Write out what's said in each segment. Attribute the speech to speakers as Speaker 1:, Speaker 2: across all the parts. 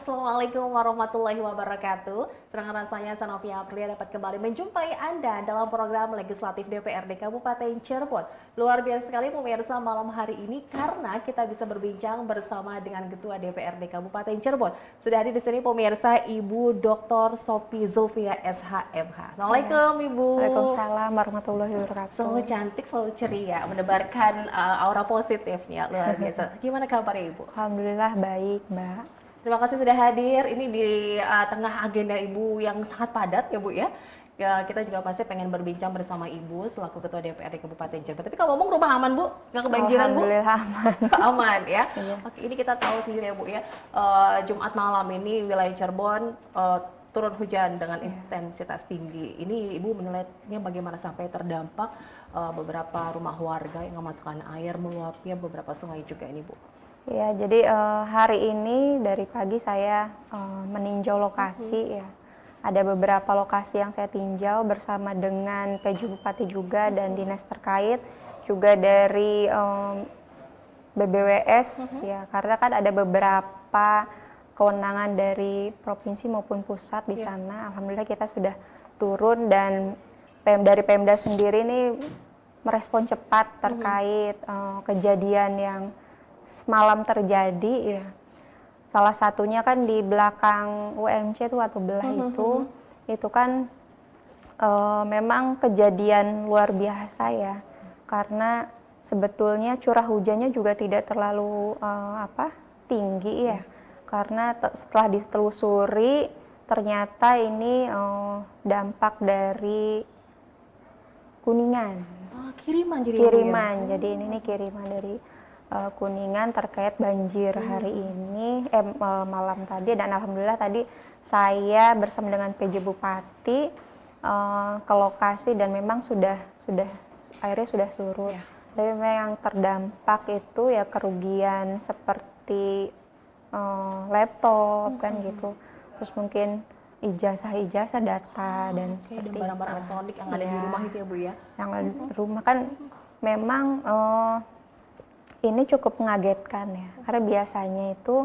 Speaker 1: Assalamualaikum warahmatullahi wabarakatuh. Senang rasanya Sanofia Aprilia dapat kembali menjumpai Anda dalam program Legislatif DPRD Kabupaten Cirebon. Luar biasa sekali pemirsa malam hari ini karena kita bisa berbincang bersama dengan Ketua DPRD Kabupaten Cirebon. Sudah hadir di sini pemirsa Ibu Dr. Sophie Zulfia SHMH. Assalamualaikum Ibu.
Speaker 2: Waalaikumsalam warahmatullahi wabarakatuh.
Speaker 1: Selalu cantik, selalu ceria, menebarkan aura positifnya luar biasa. Gimana kabarnya Ibu?
Speaker 2: Alhamdulillah baik, Mbak.
Speaker 1: Terima kasih sudah hadir. Ini di tengah agenda Ibu yang sangat padat ya Bu ya. Kita juga pasti pengen berbincang bersama Ibu selaku Ketua DPRD Kabupaten Cirebon. Tapi kalau ngomong rumah aman Bu? Nggak kebanjiran Bu?
Speaker 2: Alhamdulillah aman.
Speaker 1: Aman ya.
Speaker 2: Iya.
Speaker 1: Oke, ini kita tahu sendiri ya Bu ya. Jumat malam ini wilayah Cirebon turun hujan dengan intensitas tinggi. Ini Ibu menilainya bagaimana sampai terdampak beberapa rumah warga yang memasukkan air meluapnya beberapa sungai juga ini Bu?
Speaker 2: Ya, jadi hari ini dari pagi saya meninjau lokasi ya. Ada beberapa lokasi yang saya tinjau bersama dengan PJ Bupati juga dan dinas terkait, juga dari BBWS ya, karena kan ada beberapa kewenangan dari provinsi maupun pusat di sana. Alhamdulillah kita sudah turun dan dari Pemda sendiri ini merespon cepat terkait kejadian yang semalam terjadi ya. Salah satunya kan di belakang UMC itu atau belah itu kan memang kejadian luar biasa ya, karena sebetulnya curah hujannya juga tidak terlalu tinggi ya, karena setelah ditelusuri ternyata ini dampak dari Kuningan.
Speaker 1: Kiriman jadi
Speaker 2: Kiriman, jadi ini kiriman dari Kuningan terkait banjir hari ini malam tadi, dan alhamdulillah tadi saya bersama dengan PJ Bupati ke lokasi dan memang sudah airnya sudah surut. Tapi memang yang terdampak itu ya kerugian seperti laptop kan gitu, terus mungkin ijazah data dan seperti
Speaker 1: barang-barang elektronik yang ada di rumah itu ya Bu ya.
Speaker 2: Yang ada di rumah kan memang ini cukup mengagetkan ya, karena biasanya itu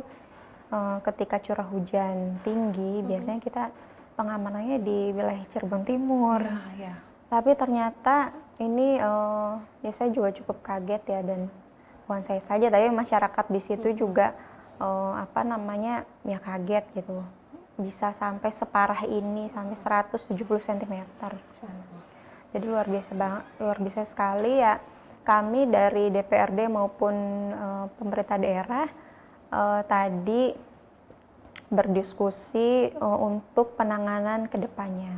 Speaker 2: ketika curah hujan tinggi biasanya kita pengamanannya di wilayah Cirebon Timur. Tapi ternyata ini ya saya juga cukup kaget ya, dan bukan saya saja tapi masyarakat di situ juga ya kaget gitu. Bisa sampai separah ini, sampai 170 cm. Jadi luar biasa sekali ya. Kami dari DPRD maupun pemerintah daerah tadi berdiskusi untuk penanganan ke depannya.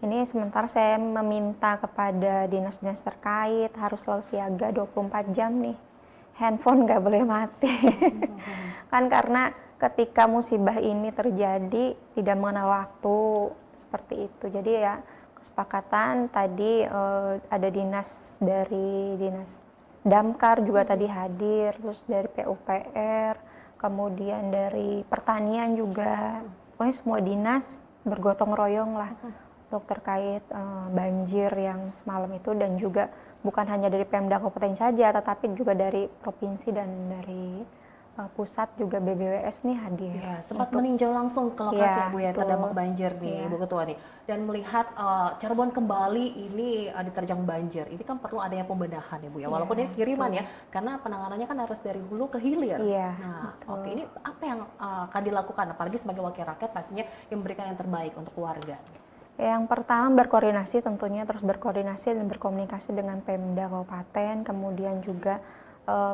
Speaker 2: Ini sementara saya meminta kepada dinas-dinas terkait harus selalu siaga 24 jam nih. Handphone nggak boleh mati. Kan karena ketika musibah ini terjadi tidak mengenal waktu seperti itu. Jadi ya kesepakatan tadi ada dinas Damkar juga tadi hadir, terus dari PUPR, kemudian dari pertanian juga. Pokoknya semua dinas bergotong royong lah untuk terkait banjir yang semalam itu, dan juga bukan hanya dari Pemda Kabupaten saja, tetapi juga dari provinsi dan dari pusat juga BBWS nih hadir.
Speaker 1: Ya, sempat meninjau langsung ke lokasi ya Bu ya, terdampak banjir nih Bu Ketua nih, dan melihat Cirebon kembali ini diterjang banjir. Ini kan perlu adanya pembenahan ya Bu ya, walaupun ini kiriman ya, karena penanganannya kan harus dari hulu ke hilir. Nah, oke, ini apa yang akan dilakukan, apalagi sebagai wakil rakyat pastinya yang memberikan yang terbaik untuk warga?
Speaker 2: Yang pertama berkoordinasi tentunya, terus berkoordinasi dan berkomunikasi dengan Pemda Kabupaten, kemudian juga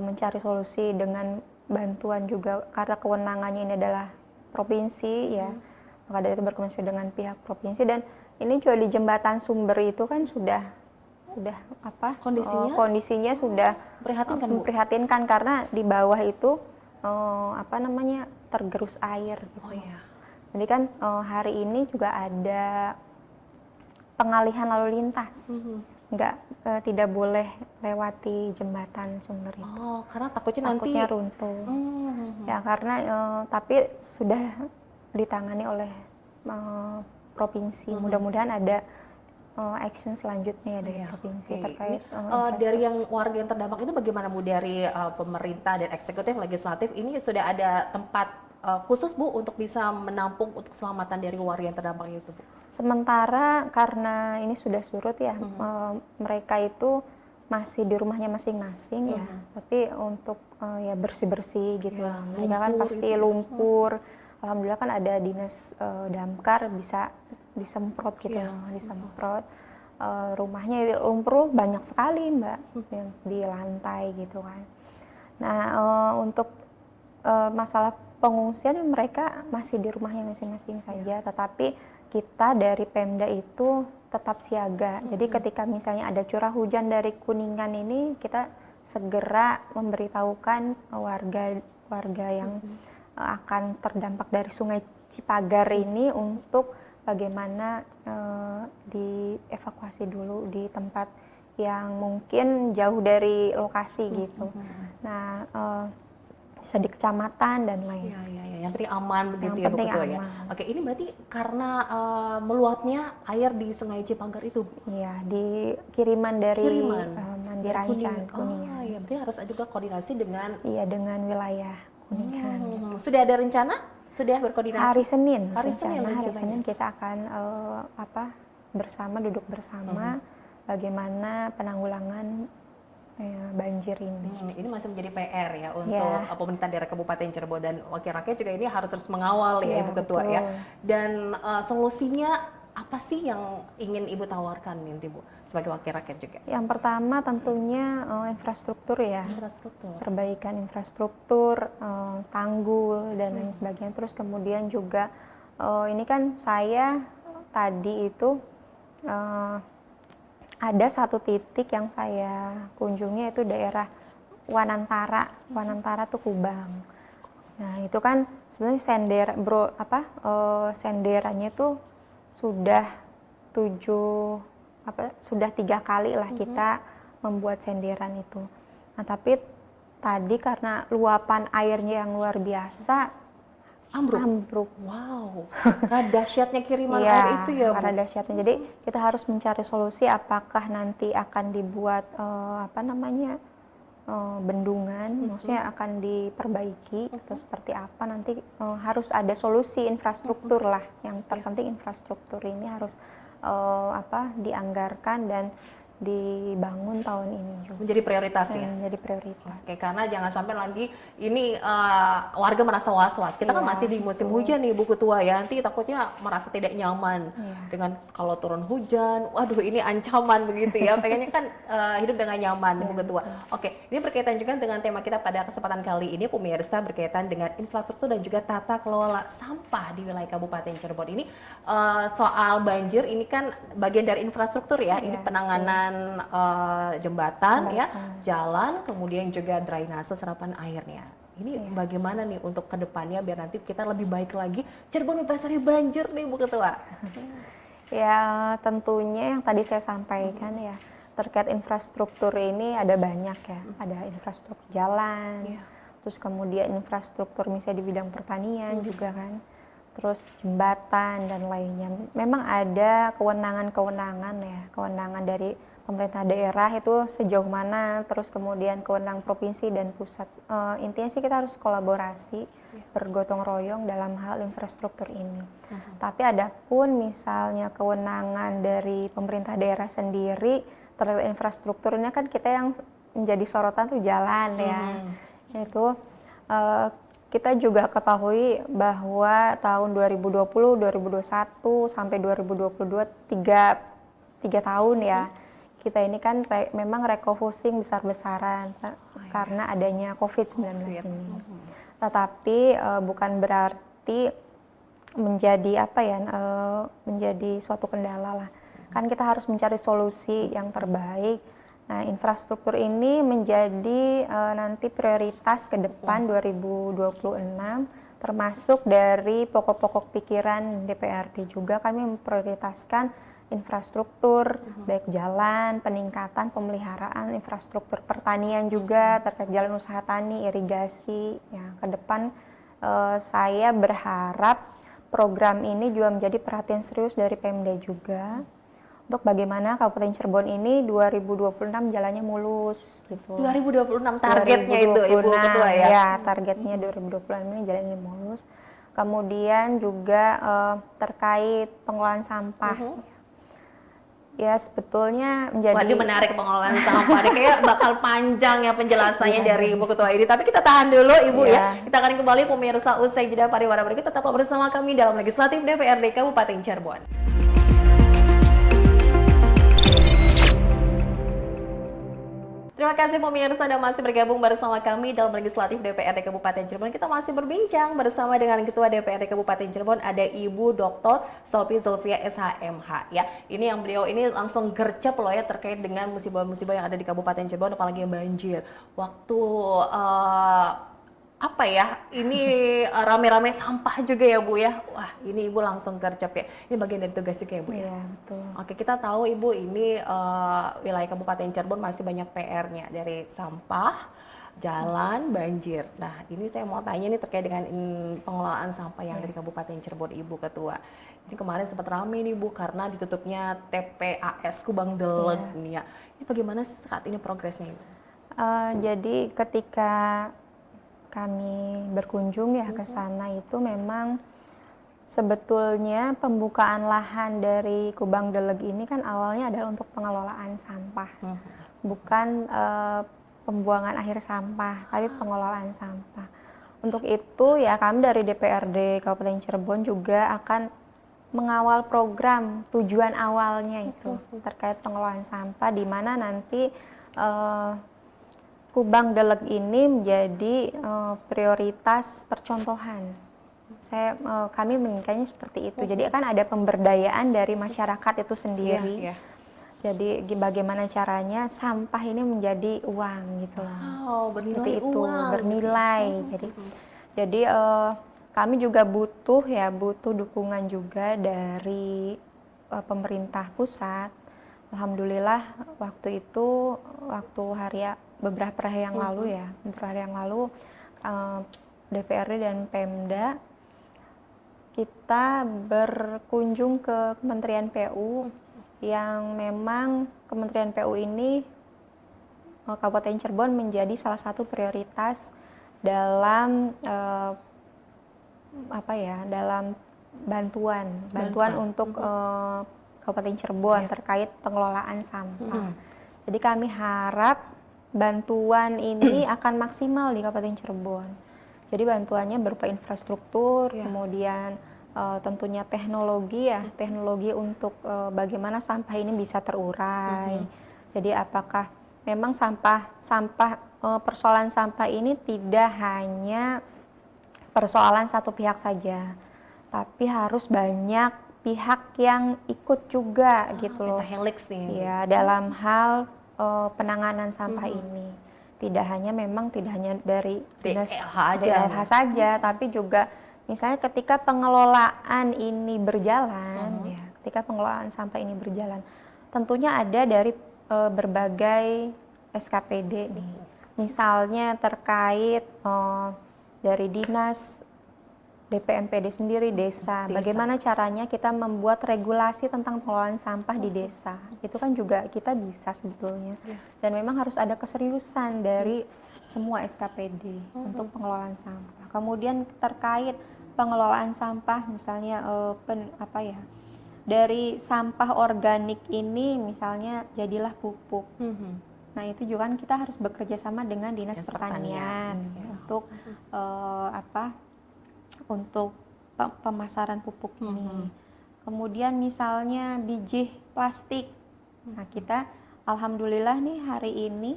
Speaker 2: mencari solusi dengan bantuan juga, karena kewenangannya ini adalah provinsi ya, maka dari itu berkomunikasi dengan pihak provinsi. Dan ini juga di jembatan Sumber itu kan sudah kondisinya sudah memprihatinkan karena di bawah itu tergerus air gitu. Jadi kan hari ini juga ada pengalihan lalu lintas. Tidak boleh lewati jembatan Sumber itu.
Speaker 1: Karena takutnya
Speaker 2: runtuh. Ya karena tapi sudah ditangani oleh provinsi. Mudah-mudahan ada action selanjutnya ya dari provinsi terkait.
Speaker 1: Dari yang warga yang terdampak itu bagaimana Bu, dari pemerintah dan eksekutif legislatif ini sudah ada tempat khusus Bu untuk bisa menampung untuk keselamatan dari warga yang terdampak itu Bu?
Speaker 2: Sementara karena ini sudah surut ya, mereka itu masih di rumahnya masing-masing ya, tapi untuk ya bersih-bersih gitu.
Speaker 1: Ya,
Speaker 2: Mereka kan
Speaker 1: lumpur
Speaker 2: pasti
Speaker 1: itu.
Speaker 2: lumpur. Alhamdulillah kan ada dinas damkar bisa disemprot gitu,
Speaker 1: Iya.
Speaker 2: disemprot. Rumahnya lumpur banyak sekali Mbak, yang di lantai gitu kan. Nah, untuk masalah pengungsian mereka masih di rumahnya masing-masing saja, tetapi kita dari Pemda itu tetap siaga. Jadi ketika misalnya ada curah hujan dari Kuningan ini, kita segera memberitahukan warga yang akan terdampak dari Sungai Cipagar ini untuk bagaimana dievakuasi dulu di tempat yang mungkin jauh dari lokasi gitu. Nah, bisa di kecamatan dan lain.
Speaker 1: Iya, yang penting aman begitu
Speaker 2: Yang
Speaker 1: ya Bu
Speaker 2: penting
Speaker 1: Ketua ya.
Speaker 2: aman.
Speaker 1: Oke, ini berarti karena meluapnya air di Sungai Cipagar itu Bu?
Speaker 2: Iya, di kiriman dari
Speaker 1: Kiriman
Speaker 2: Mandi
Speaker 1: dari
Speaker 2: Rancan,
Speaker 1: Kuningan.
Speaker 2: Kuningan.
Speaker 1: Oh iya, berarti harus ada juga koordinasi dengan
Speaker 2: Iya, dengan wilayah Kuningan.
Speaker 1: Sudah ada rencana? Sudah berkoordinasi?
Speaker 2: Hari Senin,
Speaker 1: Hari Senin
Speaker 2: hari
Speaker 1: rencananya.
Speaker 2: Senin kita akan duduk bersama bagaimana penanggulangan banjir ini.
Speaker 1: Ini masih menjadi PR ya untuk
Speaker 2: Ya.
Speaker 1: pemerintah daerah Kabupaten Cirebon dan wakil rakyat juga ini harus terus mengawal ya
Speaker 2: Ya,
Speaker 1: Ibu Ketua
Speaker 2: betul.
Speaker 1: ya. Dan solusinya apa sih yang ingin Ibu tawarkan nanti Bu sebagai wakil rakyat juga?
Speaker 2: Yang pertama tentunya infrastruktur ya.
Speaker 1: Infrastruktur.
Speaker 2: Perbaikan infrastruktur, tanggul dan lain sebagainya. Terus kemudian juga ini kan saya tadi itu ada satu titik yang saya kunjungi, itu daerah Wanantara. Wanantara tuh Kubang. Nah itu kan sebenarnya senderannya tuh sudah 3 kali lah kita membuat senderan itu. Nah tapi tadi karena luapan airnya yang luar biasa, ambruk.
Speaker 1: Wow, nah dahsyatnya kiriman
Speaker 2: Iya,
Speaker 1: air itu ya Bu.
Speaker 2: karena dahsyatnya. Jadi kita harus mencari solusi apakah nanti akan dibuat bendungan, maksudnya akan diperbaiki atau seperti apa nanti. Harus ada solusi infrastruktur lah. Yang terpenting infrastruktur ini harus dianggarkan dan dibangun tahun ini juga.
Speaker 1: Menjadi prioritas ya.
Speaker 2: Menjadi prioritas.
Speaker 1: Oke, karena jangan sampai lagi ini warga merasa was-was. Kita kan
Speaker 2: Iya,
Speaker 1: masih di musim hujan nih Bu Ketua ya. Nanti takutnya merasa tidak nyaman dengan kalau turun hujan. Waduh, ini ancaman begitu ya. Pengennya kan hidup dengan nyaman Bu Ketua. Oke, ini berkaitan juga dengan tema kita pada kesempatan kali ini pemirsa, berkaitan dengan infrastruktur dan juga tata kelola sampah di wilayah Kabupaten Cirebon ini. Soal banjir ini kan bagian dari infrastruktur ya. Ini penanganan jembatan ya, jalan, kemudian juga drainase serapan airnya. Ini bagaimana nih untuk kedepannya biar nanti kita lebih baik lagi Cirebon bebas dari banjir nih Bu Ketua?
Speaker 2: Ya tentunya yang tadi saya sampaikan ya, terkait infrastruktur ini ada banyak ya. Ada infrastruktur jalan, terus kemudian infrastruktur misalnya di bidang pertanian juga kan, terus jembatan dan lainnya. Memang ada kewenangan ya, kewenangan dari pemerintah daerah itu sejauh mana, terus kemudian kewenangan provinsi dan pusat. Intinya sih kita harus kolaborasi, bergotong royong dalam hal infrastruktur ini. Tapi ada pun misalnya kewenangan dari pemerintah daerah sendiri terkait infrastruktur ini kan kita yang menjadi sorotan tuh jalan ya. Itu kita juga ketahui bahwa tahun 2020, 2021 sampai 2022 tiga tahun ya. Kita ini kan memang refocusing besar-besaran karena adanya COVID-19 ini. Tetapi bukan berarti menjadi menjadi suatu kendala lah. Kan kita harus mencari solusi yang terbaik. Nah, infrastruktur ini menjadi nanti prioritas ke depan 2026, termasuk dari pokok-pokok pikiran DPRD juga kami memprioritaskan infrastruktur, baik jalan, peningkatan pemeliharaan infrastruktur pertanian juga terkait jalan usaha tani, irigasi. Ya, ke depan saya berharap program ini juga menjadi perhatian serius dari Pemda juga untuk bagaimana Kabupaten Cirebon ini 2026 jalannya mulus gitu.
Speaker 1: 2026 targetnya itu Ibu
Speaker 2: 2026,
Speaker 1: Ketua ya?
Speaker 2: Ya, targetnya 2026 ini jalannya mulus. Kemudian juga terkait pengelolaan sampah. Ya sebetulnya menjadi...
Speaker 1: Wah, ini menarik pengelolaan sampah. Ini kayak bakal panjang ya penjelasannya dari Ibu Ketua ini. Tapi kita tahan dulu Ibu ya. Kita akan kembali pemirsa usai jeda pariwara berikut. Tetaplah bersama kami dalam Legislatif DPRD Kabupaten Cirebon. Terima kasih pemirsa Anda masih bergabung bersama kami dalam Legislatif DPRD Kabupaten Cirebon. Kita masih berbincang bersama dengan Ketua DPRD Kabupaten Cirebon, ada Ibu Dr. Sophie Zulfia SHMH ya. Ini yang beliau ini langsung gercep loh ya terkait dengan musibah-musibah yang ada di Kabupaten Cirebon, apalagi yang banjir. Waktu apa ya, ini rame-rame sampah juga ya Bu ya. Wah, ini Ibu langsung gercep ya. Ini bagian dari tugas juga ya Bu ya.
Speaker 2: Iya, betul.
Speaker 1: Oke, kita tahu Ibu ini wilayah Kabupaten Cirebon masih banyak PR-nya dari sampah, jalan, banjir. Nah, ini saya mau tanya nih terkait dengan pengelolaan sampah yang dari Kabupaten Cirebon Ibu Ketua. Ini kemarin sempat rame nih Bu karena ditutupnya TPAS Kubang Deleg nih ya. Ini bagaimana sih saat ini progresnya Ibu?
Speaker 2: Jadi ketika kami berkunjung ya ke sana itu memang sebetulnya pembukaan lahan dari Kubang Deleg ini kan awalnya adalah untuk pengelolaan sampah, bukan pembuangan akhir sampah, tapi pengelolaan sampah. Untuk itu ya kami dari DPRD Kabupaten Cirebon juga akan mengawal program tujuan awalnya itu terkait pengelolaan sampah, di mana nanti Kubang Deleg ini menjadi prioritas percontohan. Kami menginginkannya seperti itu. Jadi kan ada pemberdayaan dari masyarakat itu sendiri. Jadi bagaimana caranya sampah ini menjadi uang gitu loh. Seperti itu, bernilai. Jadi kami juga butuh dukungan juga dari pemerintah pusat. Alhamdulillah waktu itu beberapa hari yang lalu DPRD dan Pemda kita berkunjung ke Kementerian PU yang memang Kementerian PU ini Kabupaten Cirebon menjadi salah satu prioritas dalam dalam bantuan untuk Kabupaten Cirebon terkait pengelolaan sampah. Jadi kami harap bantuan ini akan maksimal di Kabupaten Cirebon. Jadi bantuannya berupa infrastruktur, kemudian tentunya teknologi untuk bagaimana sampah ini bisa terurai. Jadi apakah memang persoalan sampah ini tidak hanya persoalan satu pihak saja, tapi harus banyak pihak yang ikut juga gitu loh.
Speaker 1: Pentahelix nih.
Speaker 2: Ya, dalam hal penanganan sampah ini tidak hanya dari dinas DLH saja, tapi juga misalnya ketika pengelolaan ini berjalan, ketika pengelolaan sampah ini berjalan, tentunya ada dari berbagai SKPD nih, misalnya terkait dari dinas DPMPD sendiri desa, bagaimana caranya kita membuat regulasi tentang pengelolaan sampah di desa. Itu kan juga kita bisa sebetulnya. Dan memang harus ada keseriusan dari semua SKPD untuk pengelolaan sampah. Kemudian terkait pengelolaan sampah misalnya dari sampah organik ini misalnya jadilah pupuk. Nah, itu juga kan kita harus bekerja sama dengan Dinas Pertanian untuk untuk pemasaran pupuk ini. Kemudian misalnya biji plastik. Nah, kita alhamdulillah nih hari ini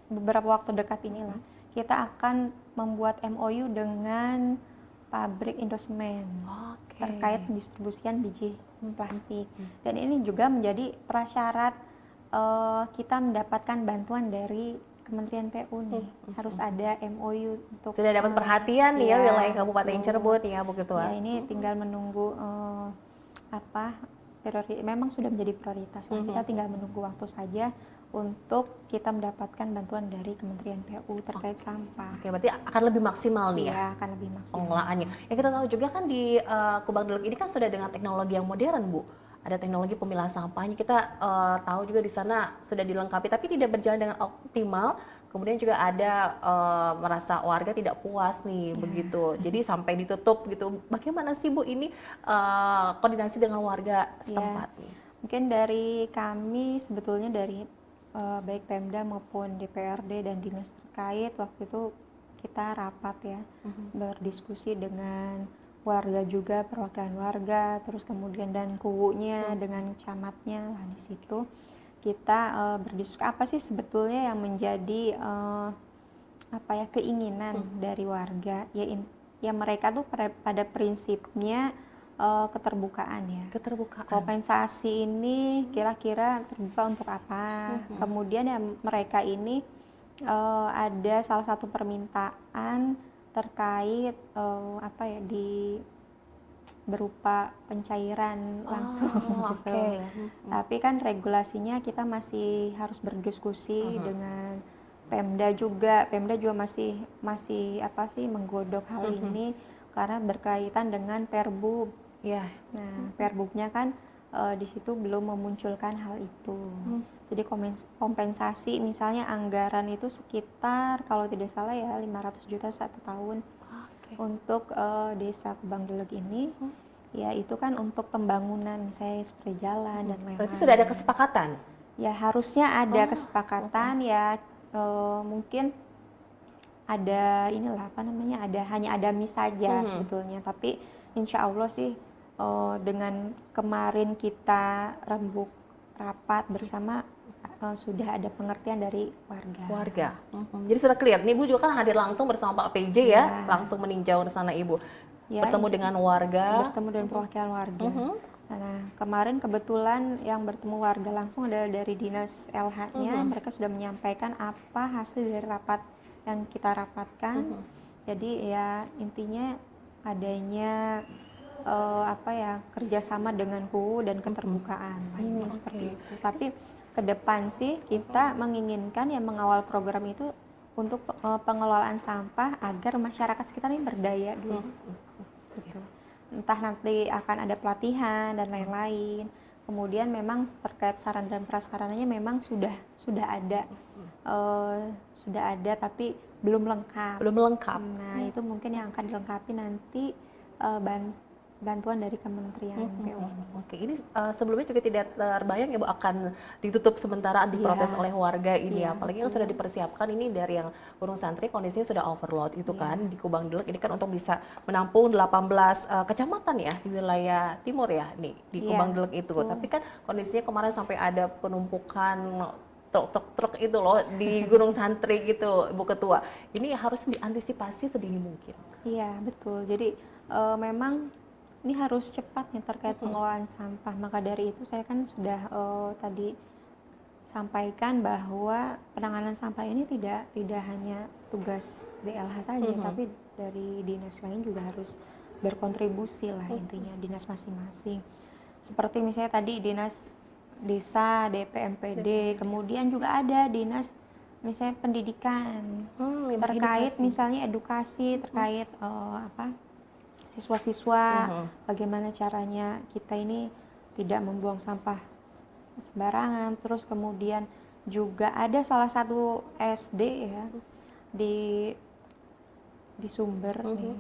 Speaker 2: beberapa waktu dekat inilah kita akan membuat MOU dengan pabrik Indosemen terkait pendistribusian biji plastik. Dan ini juga menjadi prasyarat kita mendapatkan bantuan dari Kementerian PU nih, harus ada MOU untuk
Speaker 1: sudah dapat perhatian nih ya wilayah Kabupaten Cirebon ya Bu Ketua.
Speaker 2: Ya, ini tinggal menunggu memang sudah menjadi prioritas. Kita tinggal menunggu waktu saja untuk kita mendapatkan bantuan dari Kementerian PU terkait sampah.
Speaker 1: Oke, berarti akan lebih maksimal nih ya?
Speaker 2: Akan lebih maksimal.
Speaker 1: Pengelolaannya. Ya kita tahu juga kan di Kubang Deleg ini kan sudah dengan teknologi yang modern Bu. ada teknologi pemilah sampahnya. Kita tahu juga di sana sudah dilengkapi, tapi tidak berjalan dengan optimal. Kemudian juga ada merasa warga tidak puas nih, begitu. Jadi sampai ditutup gitu. Bagaimana sih Bu ini koordinasi dengan warga setempat nih?
Speaker 2: Mungkin dari kami sebetulnya dari baik Pemda maupun DPRD dan dinas terkait waktu itu kita rapat ya, berdiskusi dengan warga juga, perwakilan warga, terus kemudian dan kuwunya dengan camatnya lah di situ. Kita berdiskusi apa sih sebetulnya yang menjadi apa ya keinginan dari warga ya mereka tuh pada prinsipnya keterbukaan ya.
Speaker 1: Keterbukaan.
Speaker 2: Kompensasi ini kira-kira terbuka untuk apa? Kemudian ya mereka ini ada salah satu permintaan terkait apa ya berupa pencairan langsung gitu. Tapi kan regulasinya kita masih harus berdiskusi dengan Pemda juga. Pemda juga masih apa sih menggodok hal ini karena berkaitan dengan Perbu.
Speaker 1: Ya.
Speaker 2: Nah, Perbubnya kan di situ belum memunculkan hal itu. Jadi kompensasi misalnya anggaran itu sekitar kalau tidak salah ya 500 juta satu tahun. Untuk desa Kubang Delek ini ya itu kan untuk pembangunan misalnya seperti jalan dan lain-lain.
Speaker 1: Berarti sudah ada kesepakatan?
Speaker 2: Ya harusnya ada kesepakatan ya mungkin ada inilah apa namanya hanya ada miss saja sebetulnya, tapi insya Allah sih dengan kemarin kita rembuk rapat bersama sudah ada pengertian dari warga.
Speaker 1: Jadi sudah clear. Nih Ibu juga kan hadir langsung bersama Pak PJ ya, langsung meninjau ke sana Ibu.
Speaker 2: Ya,
Speaker 1: bertemu dengan warga.
Speaker 2: Bertemu dengan perwakilan warga. Nah, kemarin kebetulan yang bertemu warga langsung adalah dari dinas LH-nya. Mereka sudah menyampaikan apa hasil dari rapat yang kita rapatkan. Jadi ya intinya adanya apa ya kerjasama dengan KUU dan keterbukaan seperti itu. Tapi ke depan sih kita menginginkan yang mengawal program itu untuk pengelolaan sampah agar masyarakat sekitar ini berdaya dulu. Gitu. Entah nanti akan ada pelatihan dan lain-lain. Kemudian memang terkait saran dan prasarananya memang sudah ada tapi belum lengkap. Nah, itu mungkin yang akan dilengkapi nanti bantuan dari Kementerian PU.
Speaker 1: Oke, ini sebelumnya juga tidak terbayang ya Bu akan ditutup sementara diprotes oleh warga ini, apalagi yang sudah dipersiapkan ini dari yang Gunung Santri kondisinya sudah overload itu kan di Kubang Delek ini kan untuk bisa menampung 18 kecamatan ya di wilayah timur ya nih di Kubang Delek itu. Tapi kan kondisinya kemarin sampai ada penumpukan truk itu loh di Gunung Santri gitu Bu Ketua. Ini harus diantisipasi sedini mungkin.
Speaker 2: Iya, betul. Jadi memang ini harus cepat nih terkait pengelolaan sampah. Maka dari itu saya kan sudah tadi sampaikan bahwa penanganan sampah ini tidak hanya tugas DLH saja, tapi dari dinas lain juga harus berkontribusi lah intinya dinas masing-masing. Seperti misalnya tadi dinas desa, DPMPD, kemudian juga ada dinas misalnya pendidikan terkait misalnya edukasi terkait siswa-siswa, bagaimana caranya kita ini tidak membuang sampah sembarangan. Terus kemudian juga ada salah satu SD ya di Sumber nih,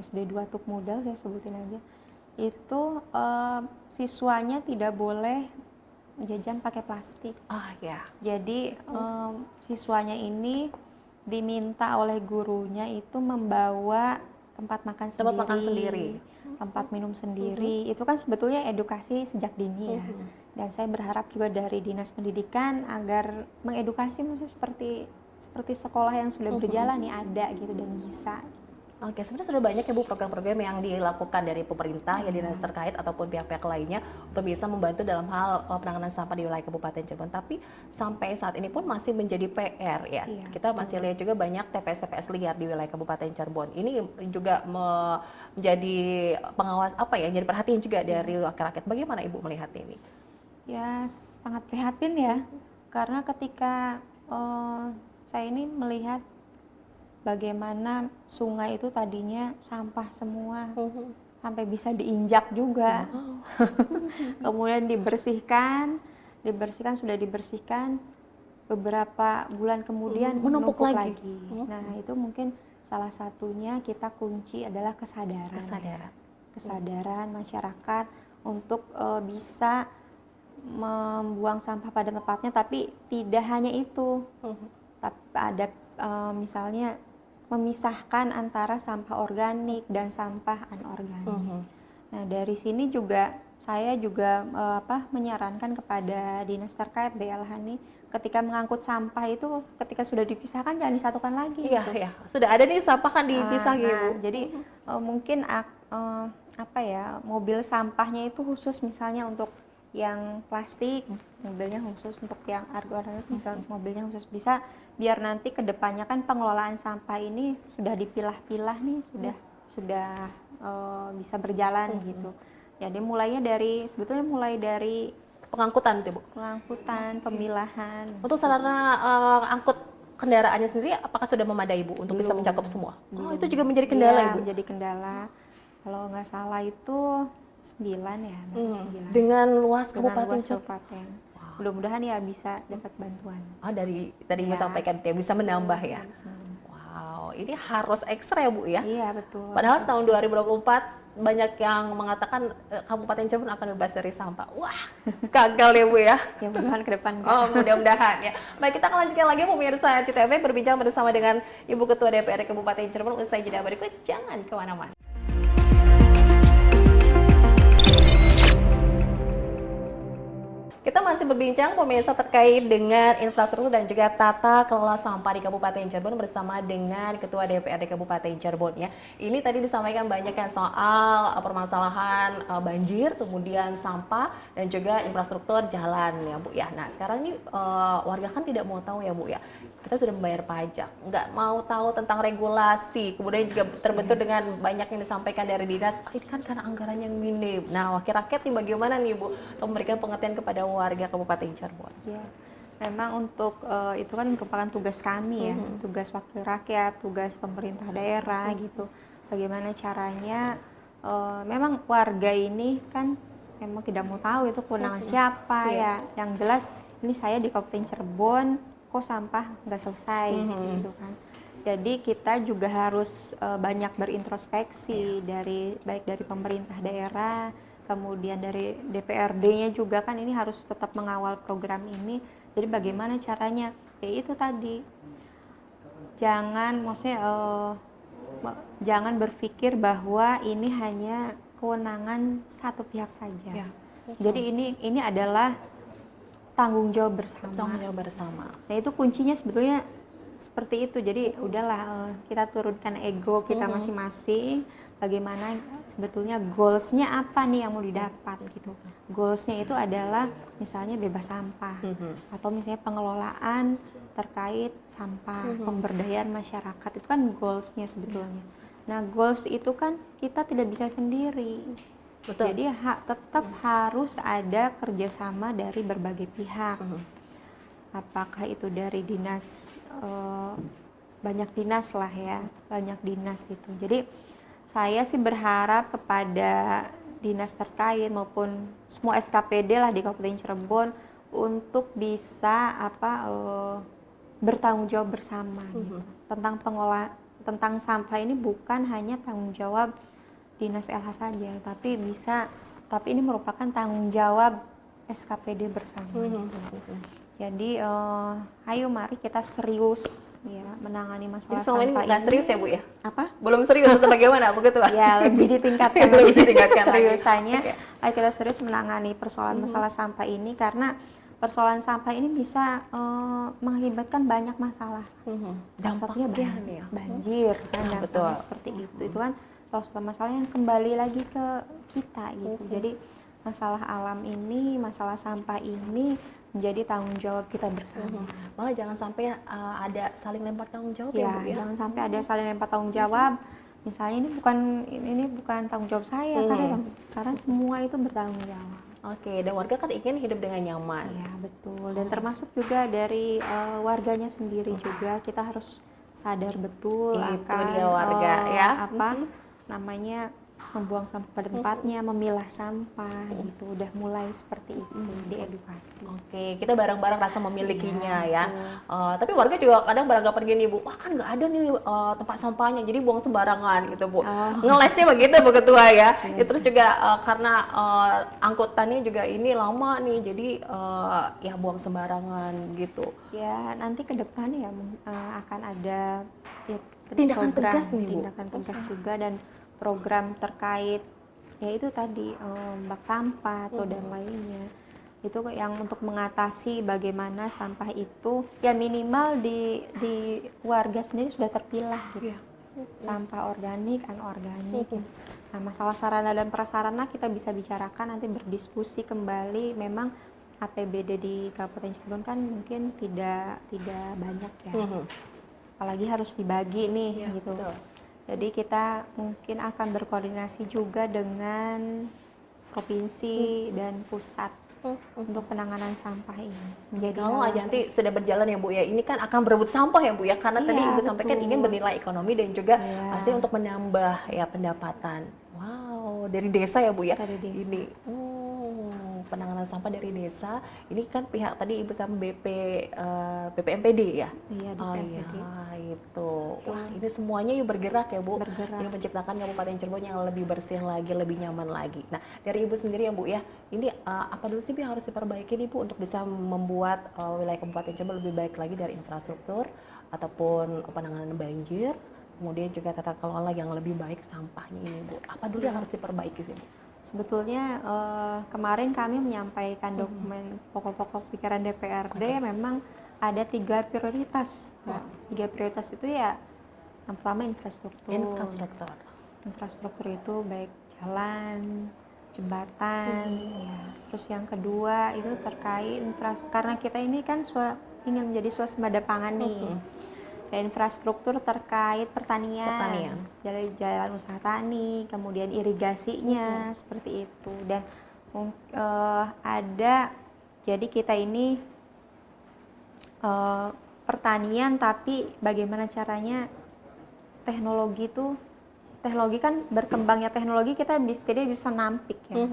Speaker 2: SD 2 Tuk Mudal saya sebutin aja. Itu siswanya tidak boleh jajan pakai plastik. Jadi siswanya ini diminta oleh gurunya itu membawa tempat makan sendiri, tempat minum sendiri. Itu kan sebetulnya edukasi sejak dini ya. Dan saya berharap juga dari Dinas Pendidikan agar mengedukasi maksudnya seperti sekolah yang sudah berjalan nih ada gitu dan bisa.
Speaker 1: Oke, sebenarnya sudah banyak ya Bu program-program yang dilakukan dari pemerintah, ya dinas terkait ataupun pihak-pihak lainnya untuk bisa membantu dalam hal penanganan sampah di wilayah Kabupaten Cirebon. Tapi sampai saat ini pun masih menjadi PR ya. Kita masih lihat juga banyak TPS-TPS liar di wilayah Kabupaten Cirebon. Ini juga menjadi pengawas jadi perhatian juga dari rakyat. Bagaimana Ibu melihat ini?
Speaker 2: Ya sangat prihatin ya, karena ketika saya ini melihat bagaimana sungai itu tadinya sampah semua, sampai bisa diinjak juga.
Speaker 1: Wow.
Speaker 2: Kemudian sudah dibersihkan, beberapa bulan kemudian
Speaker 1: Menumpuk
Speaker 2: menumpuk
Speaker 1: lagi.
Speaker 2: lagi. Nah, itu mungkin salah satunya kita kunci adalah kesadaran. Kesadaran masyarakat untuk bisa membuang sampah pada tempatnya, tapi tidak hanya itu. Tapi ada misalnya memisahkan antara sampah organik dan sampah anorganik. Nah, dari sini juga saya juga menyarankan kepada dinas terkait DLH nih, ketika mengangkut sampah itu ketika sudah dipisahkan jangan disatukan lagi.
Speaker 1: Iya,
Speaker 2: gitu.
Speaker 1: iya. Sudah ada nih sampah kan dipisah gitu, Bu.
Speaker 2: Jadi mungkin mobil sampahnya itu khusus misalnya untuk yang plastik, mobilnya khusus untuk yang organik, mobilnya khusus, bisa biar nanti kedepannya kan pengelolaan sampah ini sudah dipilah-pilah nih, sudah bisa berjalan gitu. Jadi sebetulnya mulai dari
Speaker 1: Pengangkutan tuh, Bu.
Speaker 2: pengangkutan, pemilahan.
Speaker 1: Untuk sarana angkut kendaraannya sendiri apakah sudah memadai, Bu, untuk bisa
Speaker 2: Belum.
Speaker 1: mencakup semua? Oh, itu juga menjadi kendala,
Speaker 2: Iya,
Speaker 1: Ibu.
Speaker 2: menjadi kendala. Kalau nggak salah itu 9 ya, baru 9.
Speaker 1: Dengan luas
Speaker 2: Dengan
Speaker 1: kabupaten
Speaker 2: luas
Speaker 1: Cirebon.
Speaker 2: kabupaten. Mudah-mudahan ya bisa dapat bantuan.
Speaker 1: Oh, dari tadi Ibu
Speaker 2: Ya.
Speaker 1: sampaikan ya bisa menambah ya. Wow, ini harus ekstra ya, Bu ya.
Speaker 2: Iya, betul.
Speaker 1: Padahal tahun 2024 banyak yang mengatakan Kabupaten Cirebon akan bebas dari sampah. Wah, gagal ya, Bu ya.
Speaker 2: Ya, mudah-mudahan ke depan.
Speaker 1: Oh, mudah-mudahan ya. Baik, kita akan lanjutkan lagi pemirsa RCTV berbincang bersama dengan Ibu Ketua DPRD Kabupaten Cirebon. Usai jeda berikut, jangan kemana-mana. Kita masih berbincang pemirsa terkait dengan infrastruktur dan juga tata kelola sampah di Kabupaten Cirebon bersama dengan Ketua DPRD Kabupaten Cirebon ya. Ini tadi disampaikan banyak yang soal permasalahan banjir, kemudian sampah dan juga infrastruktur jalan ya, Bu ya. Nah, sekarang ini warga kan tidak mau tahu ya, Bu ya. Kita sudah membayar pajak, nggak mau tahu tentang regulasi, kemudian juga terbentur dengan banyak yang disampaikan dari dinas, ini kan karena anggaran yang minim. Nah, wakil rakyat nih bagaimana nih, Bu, untuk memberikan pengertian kepada warga Kabupaten Cirebon?
Speaker 2: Ya, memang untuk itu kan merupakan tugas kami ya, tugas wakil rakyat, tugas pemerintah daerah gitu. Bagaimana caranya? Memang warga ini kan memang tidak mau tahu itu kewenangan siapa ya. Yang jelas ini saya di Kabupaten Cirebon, kok sampah nggak selesai seperti itu kan. Jadi kita juga harus banyak berintrospeksi baik dari pemerintah daerah, kemudian dari DPRD-nya juga kan ini harus tetap mengawal program ini. Jadi bagaimana caranya? Ya itu tadi, jangan berpikir bahwa ini hanya kewenangan satu pihak saja. Jadi ini adalah tanggung jawab bersama.
Speaker 1: Tanggung jawab bersama.
Speaker 2: Nah, itu kuncinya sebetulnya seperti itu. Jadi udahlah kita turunkan ego kita masing-masing. Bagaimana sebetulnya goals-nya apa nih yang mau didapat gitu. Goals-nya itu adalah misalnya bebas sampah atau misalnya pengelolaan terkait sampah, pemberdayaan masyarakat. Itu kan goals-nya sebetulnya. Nah, goals itu kan kita tidak bisa sendiri. Betul. Jadi tetap harus ada kerjasama dari berbagai pihak. Apakah itu dari dinas, banyak dinas lah ya, banyak dinas itu. Jadi saya sih berharap kepada dinas terkait maupun semua SKPD lah di Kabupaten Cirebon untuk bisa bertanggung jawab bersama gitu. Tentang sampah ini bukan hanya tanggung jawab dinas LH saja, tapi ini merupakan tanggung jawab SKPD bersama. Jadi ayo mari kita serius ya menangani masalah
Speaker 1: sampah ini. Nggak serius ya, Bu ya?
Speaker 2: Apa?
Speaker 1: Belum serius atau bagaimana, Bu Ketua?
Speaker 2: Ya, lebih ditingkatkan
Speaker 1: Lebih ditingkatkan lagi.
Speaker 2: seriusannya. Ayo kita serius menangani persoalan masalah sampah ini, karena persoalan sampah ini bisa mengakibatkan banyak masalah. Dampaknya banjir kan, dampaknya seperti itu. Itu kan salah satu masalah yang kembali lagi ke kita gitu. Jadi masalah alam ini, masalah sampah ini menjadi tanggung jawab kita bersama.
Speaker 1: Malah jangan sampai ada saling lempar tanggung jawab ya, Bu ya.
Speaker 2: Jangan sampai ada saling lempar tanggung jawab. Misalnya ini bukan tanggung jawab saya, karena semua itu bertanggung jawab.
Speaker 1: Oke, dan warga kan ingin hidup dengan nyaman.
Speaker 2: Iya, betul. Dan termasuk juga dari warganya sendiri juga, kita harus sadar betul
Speaker 1: itu
Speaker 2: akan
Speaker 1: dia warga ya.
Speaker 2: namanya membuang sampah pada tempatnya, memilah sampah gitu. Udah mulai seperti itu diedukasi.
Speaker 1: Oke, kita bareng-bareng rasa memilikinya ya.
Speaker 2: Betul.
Speaker 1: Tapi warga juga kadang beranggapan gini Bu, wah kan nggak ada nih tempat sampahnya, jadi buang sembarangan gitu Bu.
Speaker 2: Oh.
Speaker 1: Ngelesnya begitu Bu Ketua ya.
Speaker 2: Iya.
Speaker 1: Ya, terus juga karena angkutannya juga ini lama nih, jadi ya buang sembarangan gitu.
Speaker 2: Ya, nanti ke depan ya akan ada ya,
Speaker 1: Tindakan
Speaker 2: program,
Speaker 1: tegas nih, Bu.
Speaker 2: tindakan tegas juga dan program terkait ya itu tadi bak sampah atau dan lainnya. Itu yang untuk mengatasi bagaimana sampah itu ya minimal di warga sendiri sudah terpilah gitu.
Speaker 1: Iya.
Speaker 2: Sampah organik, anorganik. Nah, masalah sarana dan prasarana kita bisa bicarakan nanti berdiskusi kembali. Memang APBD di Kabupaten Cirebon kan mungkin tidak banyak ya. Apalagi harus dibagi nih
Speaker 1: Iya,
Speaker 2: gitu.
Speaker 1: betul.
Speaker 2: Jadi kita mungkin akan berkoordinasi juga dengan provinsi dan pusat untuk penanganan sampah ini. Menjadi
Speaker 1: Kalau
Speaker 2: hal
Speaker 1: aja
Speaker 2: yang
Speaker 1: nanti sudah berjalan ya Bu ya, ini kan akan berebut sampah ya Bu ya, karena tadi
Speaker 2: Iya,
Speaker 1: Ibu sampaikan
Speaker 2: betul.
Speaker 1: ingin bernilai ekonomi dan juga
Speaker 2: Iya.
Speaker 1: pasti untuk menambah ya pendapatan. Wow, dari desa ya Bu ya?
Speaker 2: Dari desa.
Speaker 1: Ini penanganan sampah dari desa. Ini kan pihak tadi Ibu sama BPMPD ya?
Speaker 2: Iya, di
Speaker 1: Oh
Speaker 2: PMPD.
Speaker 1: iya, itu. Wah, ini semuanya yuk bergerak ya Bu.
Speaker 2: Bergerak.
Speaker 1: Yang menciptakan Kabupaten Cirebon yang lebih bersih lagi, lebih nyaman lagi. Nah, dari Ibu sendiri ya Bu ya, ini apa dulu sih Bu yang harus diperbaiki nih Bu untuk bisa membuat wilayah Kabupaten Cirebon lebih baik lagi dari infrastruktur ataupun penanganan banjir, kemudian juga tata kelola yang lebih baik sampahnya ini Bu. Apa dulu yang harus diperbaiki sih Bu?
Speaker 2: Sebetulnya kemarin kami menyampaikan dokumen pokok-pokok pikiran DPRD memang ada 3 prioritas. Nah, 3 prioritas itu ya yang pertama infrastruktur. Infrastruktur itu baik jalan, jembatan, ya. Terus yang kedua itu terkait karena kita ini kan ingin menjadi swasembada pangan nih. Ya, infrastruktur terkait pertanian. Jalan usaha tani, kemudian irigasinya seperti itu. Dan ada jadi kita ini pertanian tapi bagaimana caranya teknologi kan berkembangnya teknologi kita bisa nampik ya.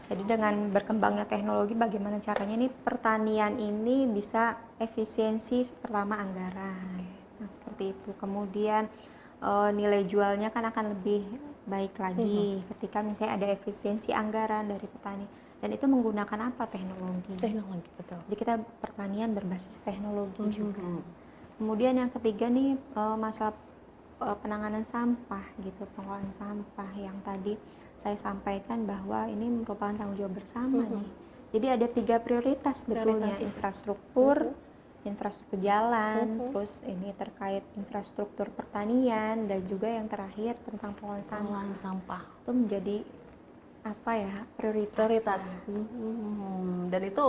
Speaker 2: Jadi dengan berkembangnya teknologi bagaimana caranya nih pertanian ini bisa efisiensi pertama anggaran. Nah, seperti itu. Kemudian nilai jualnya kan akan lebih baik lagi ketika misalnya ada efisiensi anggaran dari petani. Dan itu menggunakan apa? Teknologi.
Speaker 1: Teknologi, betul.
Speaker 2: Jadi kita pertanian berbasis teknologi juga. Kemudian yang ketiga nih masalah penanganan sampah gitu, pengelolaan sampah yang tadi saya sampaikan bahwa ini merupakan tanggung jawab bersama nih. Jadi ada 3 prioritas betulnya, infrastruktur jalan, terus ini terkait infrastruktur pertanian dan juga yang terakhir tentang pengelolaan sampah. Itu menjadi apa ya prioritas.
Speaker 1: Dan itu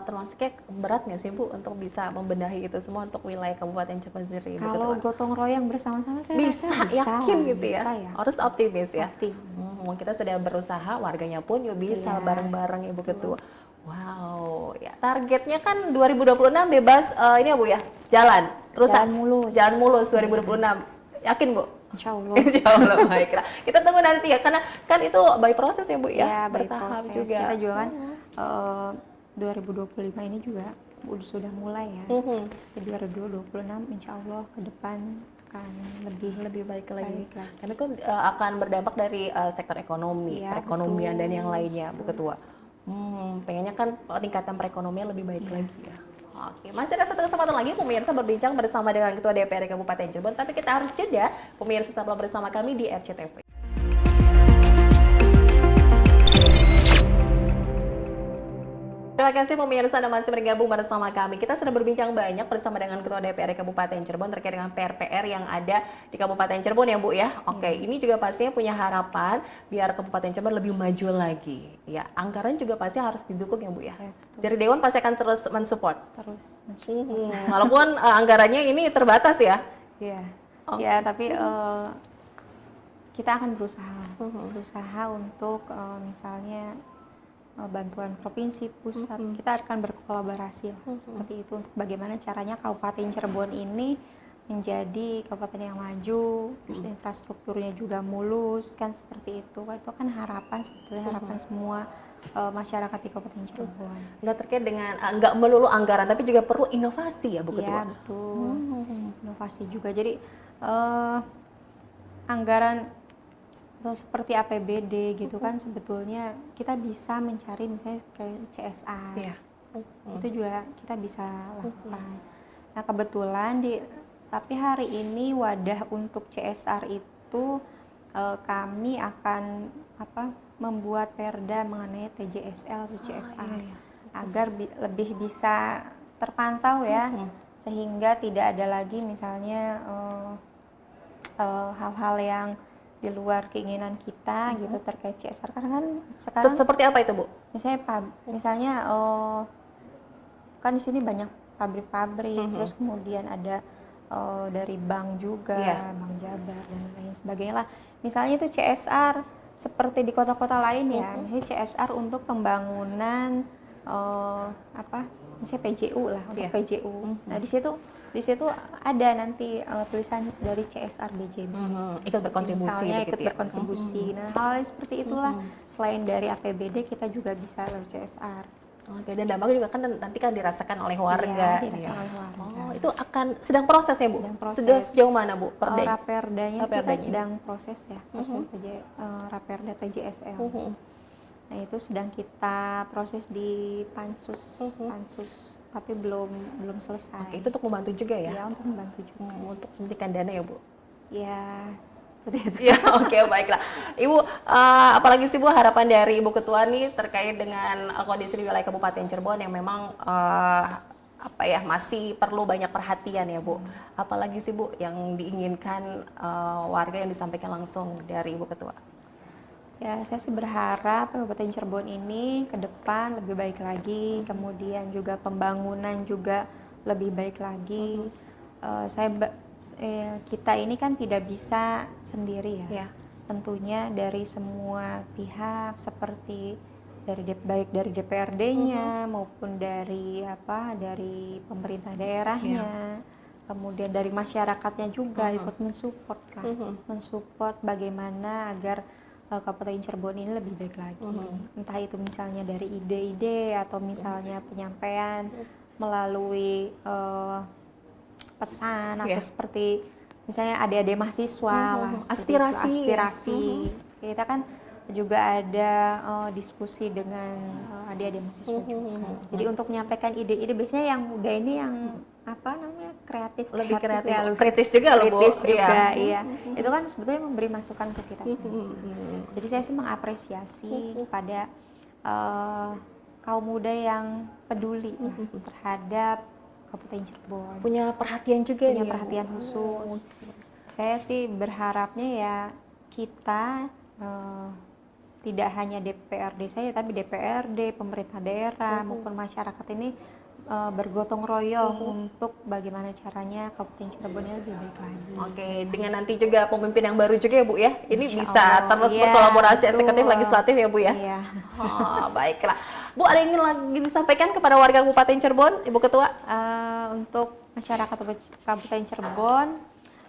Speaker 1: termasuknya berat nggak sih Bu untuk bisa membenahi itu semua untuk wilayah Kabupaten Cirebon sendiri?
Speaker 2: Kalau gotong royong bersama-sama saya
Speaker 1: bisa,
Speaker 2: rasa
Speaker 1: yakin gitu
Speaker 2: bisa
Speaker 1: ya. Harus optimis ya.
Speaker 2: Optimis.
Speaker 1: Kita sudah berusaha, warganya pun yuk bisa bareng-bareng Ibu Ketua. Wow, ya targetnya kan 2026 bebas ini ya Bu ya, jalan rusak, jalan mulus 2026. Yakin Bu?
Speaker 2: Insya Allah.
Speaker 1: Insya Allah baik. Nah, kita tunggu nanti ya, karena kan itu by proses ya Bu ya,
Speaker 2: Ya
Speaker 1: bertahap
Speaker 2: proses.
Speaker 1: juga.
Speaker 2: Kita juga kan 2025 ini juga sudah mulai ya. Di 2026 Insya Allah ke depan akan lebih baik lagi.
Speaker 1: Karena kan akan berdampak dari sektor ekonomi,
Speaker 2: Ya,
Speaker 1: perekonomian
Speaker 2: betul.
Speaker 1: dan yang lainnya Bu Ketua. Pengennya kan peningkatan perekonomian lebih baik lagi ya. Oke, masih ada satu kesempatan lagi pemirsa berbincang bersama dengan Ketua DPRD Kabupaten Cirebon, tapi kita harus jeda. Pemirsa tetaplah bersama kami di RCTV. Terima kasih pemirsa Anda masih bergabung bersama kami. Kita sudah berbincang banyak bersama dengan Ketua DPRD Kabupaten Cirebon terkait dengan PR-PR yang ada di Kabupaten Cirebon ya Bu ya. Oke, ini juga pastinya punya harapan biar Kabupaten Cirebon lebih maju lagi. Ya, anggaran juga pasti harus didukung ya Bu ya. Dari Dewan pasti akan terus mensupport. Walaupun anggarannya ini terbatas ya.
Speaker 2: Iya. Ya, tapi kita akan berusaha untuk misalnya bantuan provinsi, pusat, kita akan berkolaborasi seperti itu untuk bagaimana caranya Kabupaten Cirebon ini menjadi kabupaten yang maju, terus infrastrukturnya juga mulus kan seperti itu. Itu kan harapan sebetulnya harapan semua masyarakat di Kabupaten Cirebon.
Speaker 1: Nggak terkait dengan nggak melulu anggaran, tapi juga perlu inovasi ya Bu Ketua.
Speaker 2: Iya betul, inovasi juga. Jadi anggaran seperti APBD gitu kan sebetulnya kita bisa mencari misalnya kayak CSR.
Speaker 1: Iya.
Speaker 2: Itu juga kita bisa lakukan. Nah kebetulan tapi hari ini wadah untuk CSR itu kami akan membuat perda mengenai TJSL atau CSR agar lebih bisa terpantau ya, sehingga tidak ada lagi misalnya hal-hal yang di luar keinginan kita gitu terkait CSR, karena kan sekarang
Speaker 1: Seperti apa itu Bu?
Speaker 2: misalnya kan di sini banyak pabrik-pabrik, terus kemudian ada dari bank juga, Bank Jabar dan lain sebagainya lah. Misalnya itu CSR seperti di kota-kota lain ya, misalnya CSR untuk pembangunan misalnya PJU lah, untuk PJU. Nah di situ ada nanti tulisan dari CSR BJB.
Speaker 1: Ikut berkontribusi
Speaker 2: misalnya
Speaker 1: begitu
Speaker 2: ikut
Speaker 1: ya?
Speaker 2: berkontribusi. Nah hal seperti itulah selain dari APBD kita juga bisa lewat CSR.
Speaker 1: Oke, dan dampaknya juga kan nanti kan dirasakan oleh warga.
Speaker 2: Iya, dirasakan oleh warga.
Speaker 1: Oh, itu akan sedang proses ya Bu?
Speaker 2: Sedang proses.
Speaker 1: Sudah sejauh mana Bu?
Speaker 2: Raperdanya kita
Speaker 1: Raperdanya.
Speaker 2: sedang proses ya, Raperda TJSL. Nah itu sedang kita proses di pansus, tapi belum selesai.
Speaker 1: Oke, itu untuk membantu juga ya?
Speaker 2: Ya untuk membantu juga.
Speaker 1: Untuk suntikan dana ya Bu?
Speaker 2: Ya seperti itu.
Speaker 1: Ya, oke, baiklah. Ibu, apalagi sih Bu harapan dari Ibu Ketua nih terkait dengan kondisi di wilayah Kabupaten Cirebon yang memang masih perlu banyak perhatian ya Bu. Apalagi sih Bu yang diinginkan warga yang disampaikan langsung dari Ibu Ketua?
Speaker 2: Ya, saya sih berharap Kabupaten Cirebon ini ke depan lebih baik lagi, kemudian juga pembangunan juga lebih baik lagi. Kita ini kan tidak bisa sendiri ya. Tentunya dari semua pihak seperti baik dari DPRD-nya maupun dari pemerintah daerahnya. Kemudian dari masyarakatnya juga ikut mensupport lah. Mensupport bagaimana agar Kabupaten Cirebon ini lebih baik lagi. Entah itu misalnya dari ide-ide atau misalnya penyampaian melalui pesan atau seperti misalnya adik-adik mahasiswa lah, aspirasi. Kita kan juga ada diskusi dengan adik-adik mahasiswa juga. Jadi untuk menyampaikan ide-ide biasanya yang muda ini yang kreatif,
Speaker 1: Lebih kreatif,
Speaker 2: ya,
Speaker 1: kritis juga loh Bu.
Speaker 2: kritis juga, iya. Itu kan sebetulnya memberi masukan ke kita semua. Jadi saya sih mengapresiasi pada kaum muda yang peduli terhadap Kabupaten Cirebon.
Speaker 1: Punya perhatian juga
Speaker 2: Punya
Speaker 1: nih,
Speaker 2: perhatian khusus. Saya sih berharapnya ya kita tidak hanya DPRD saya, tapi DPRD, pemerintah daerah maupun masyarakat ini bergotong royong untuk bagaimana caranya Kabupaten Cirebon ini lebih baik lagi.
Speaker 1: Oke, dengan nanti juga pemimpin yang baru juga ya Bu ya. Ini
Speaker 2: Insya
Speaker 1: bisa
Speaker 2: Allah.
Speaker 1: terus
Speaker 2: Iya,
Speaker 1: berkolaborasi
Speaker 2: betul.
Speaker 1: eksekutif legislatif ya Bu ya.
Speaker 2: Iya.
Speaker 1: Oh, baiklah. Bu, ada yang ingin lagi disampaikan kepada warga Kabupaten Cirebon, Ibu Ketua?
Speaker 2: Untuk masyarakat Kabupaten Cirebon,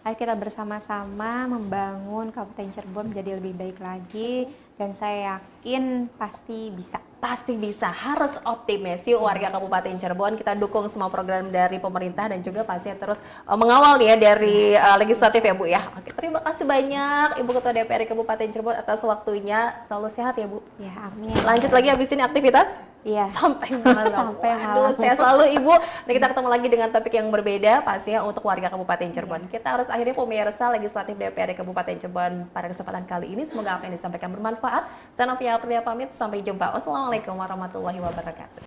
Speaker 2: ayo kita bersama-sama membangun Kabupaten Cirebon menjadi lebih baik lagi, dan saya yakin pasti bisa.
Speaker 1: Pasti bisa, harus optimis. Yuk warga Kabupaten Cirebon, kita dukung semua program dari pemerintah dan juga pastinya terus mengawal nih ya dari legislatif ya Bu ya. Oke, terima kasih banyak Ibu Ketua DPRD Kabupaten Cirebon atas waktunya. Selalu sehat ya Bu.
Speaker 2: Ya, amin.
Speaker 1: Lanjut lagi habis ini aktivitas?
Speaker 2: Iya.
Speaker 1: Sampai malam.
Speaker 2: Sampai
Speaker 1: Waduh,
Speaker 2: malam.
Speaker 1: saya selalu Ibu. Dan kita ketemu lagi dengan topik yang berbeda pastinya untuk warga Kabupaten Cirebon. Kita harus akhiri pemirsa legislatif DPRD Kabupaten Cirebon pada kesempatan kali ini. Semoga apa yang disampaikan bermanfaat. Saya Novia Aprilia pamit, sampai jumpa. Wassalamualaikum warahmatullahi wabarakatuh.